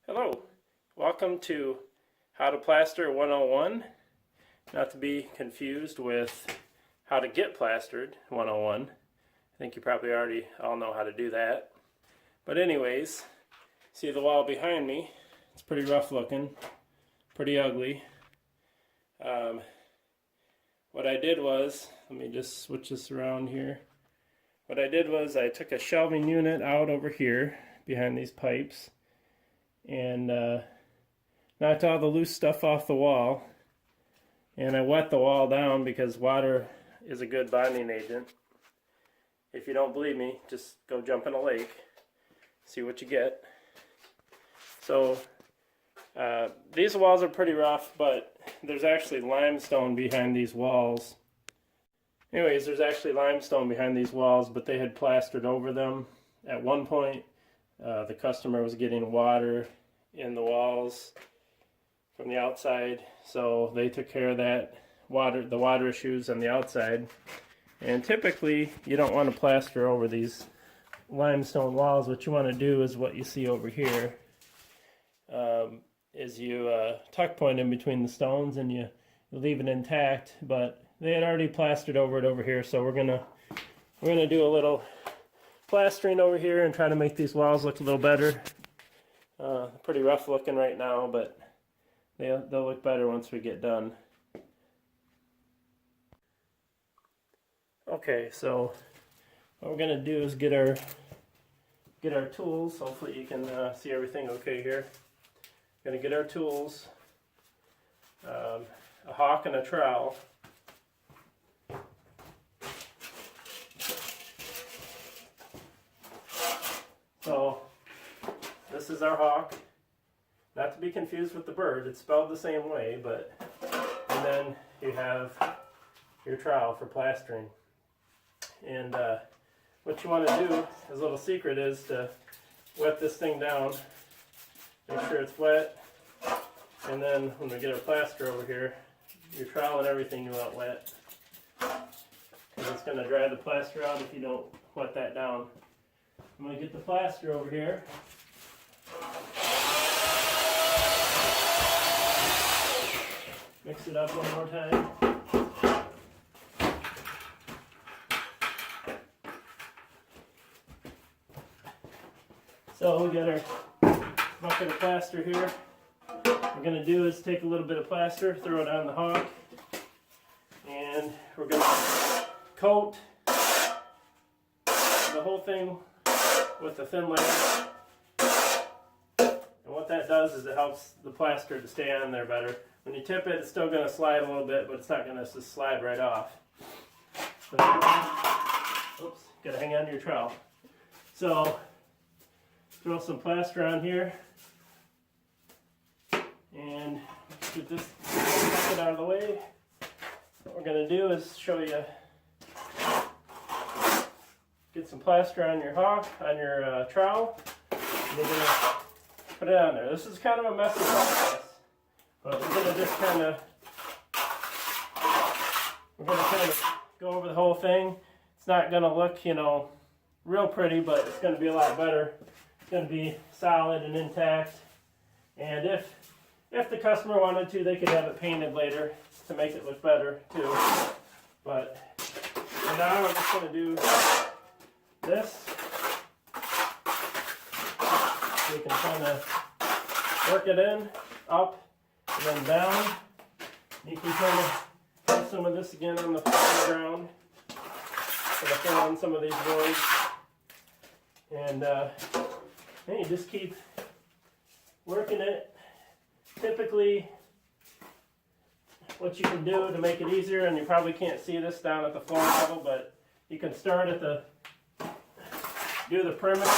Hello, welcome to How to Plaster 101, not to be confused with How to Get Plastered 101. I think you probably already all know how to do that. But anyways, see the wall behind me? It's pretty rough looking, pretty ugly. What I did was, let me just switch this around here. What I did was I took a shelving unit out over here behind these pipes and knocked all the loose stuff off the wall, and I wet the wall down because water is a good bonding agent. If you don't believe me, just go jump in a lake, see what you get. So these walls are pretty rough, but there's actually limestone behind these walls. Anyways, there's actually limestone behind these walls, but they had plastered over them. At one point, the customer was getting water in the walls from the outside, so they took care of that the water issues on the outside. And typically, you don't want to plaster over these limestone walls. What you want to do is what you see over here. Is you tuck point in between the stones and you leave it intact, but they had already plastered over it over here, so we're gonna do a little plastering over here and try to make these walls look a little better. Pretty rough looking right now, but they'll look better once we get done. Okay, so what we're gonna do is get our tools. Hopefully you can see everything okay here. Gonna get our tools, a hawk and a trowel. So this is our hawk, not to be confused with the bird. It's spelled the same way, but and then you have your trowel for plastering. And what you want to do, as a little secret, is to wet this thing down. Make sure it's wet, and then when we get our plaster over here, your trowel and everything you want wet, because it's going to dry the plaster out if you don't wet that down. I'm going to get the plaster over here. Mix it up one more time. So we got our bucket of plaster here. What we're going to do is take a little bit of plaster, throw it on the hawk, and we're going to coat the whole thing with a thin layer. And what that does is it helps the plaster to stay on there better. When you tip it, it's still going to slide a little bit, but it's not going to just slide right off. So, oops, got to hang on to your trowel. So throw some plaster on here, and get this bucket out of the way. What we're going to do is show you, get some plaster on your hawk, on your trowel, and you're going to put it on there. This is kind of a messy process, but we're going to just kind of go over the whole thing. It's not going to look, real pretty, but it's going to be a lot better. It's going to be solid and intact, and if the customer wanted to, they could have it painted later to make it look better too. But for now, I'm just going to do this. So you can kind of work it in, up, and then down. You can kind of put some of this again on the ground. So to fill in some of these voids. And then you just keep working it. Typically, what you can do to make it easier, and you probably can't see this down at the floor level, but you can start at do the perimeter.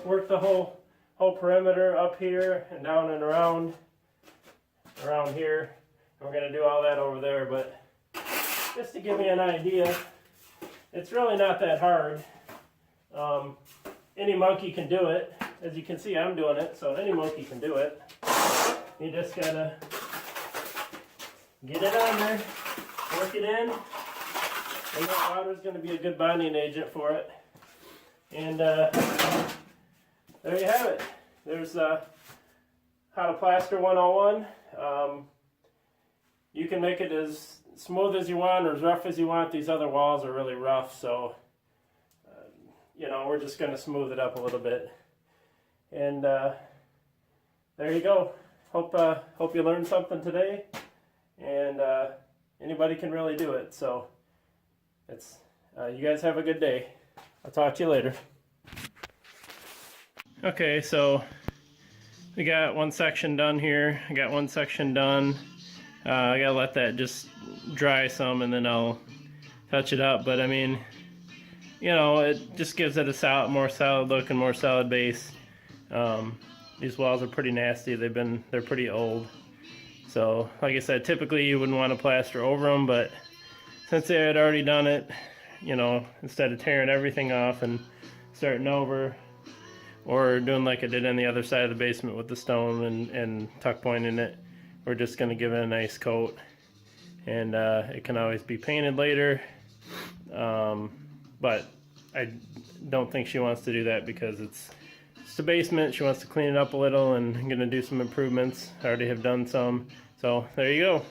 Work the whole perimeter up here and down and around here. And we're going to do all that over there, but just to give you an idea, it's really not that hard. Any monkey can do it. As you can see, I'm doing it, so any monkey can do it. You just gotta get it on there, work it in, And that water is going to be a good bonding agent for it. And there you have it. There's how to plaster 101. You can make it as smooth as you want or as rough as you want. These other walls are really rough, so you know, we're just going to smooth it up a little bit. And there you go. Hope you learned something today. And anybody can really do it. So it's you guys have a good day. I'll talk to you later. Okay, so we got one section done here. I got one section done. I gotta let that just dry some and then I'll touch it up. But I mean, you know, it just gives it a more solid look and more solid base. These walls are pretty nasty. They're pretty old. So, like I said, typically you wouldn't want to plaster over them, but since they had already done it, you know, instead of tearing everything off and starting over, or doing like I did on the other side of the basement with the stone and tuck pointing it, we're just going to give it a nice coat. And it can always be painted later. But I don't think she wants to do that because it's a basement. She wants to clean it up a little and I'm going to do some improvements. I already have done some. So there you go.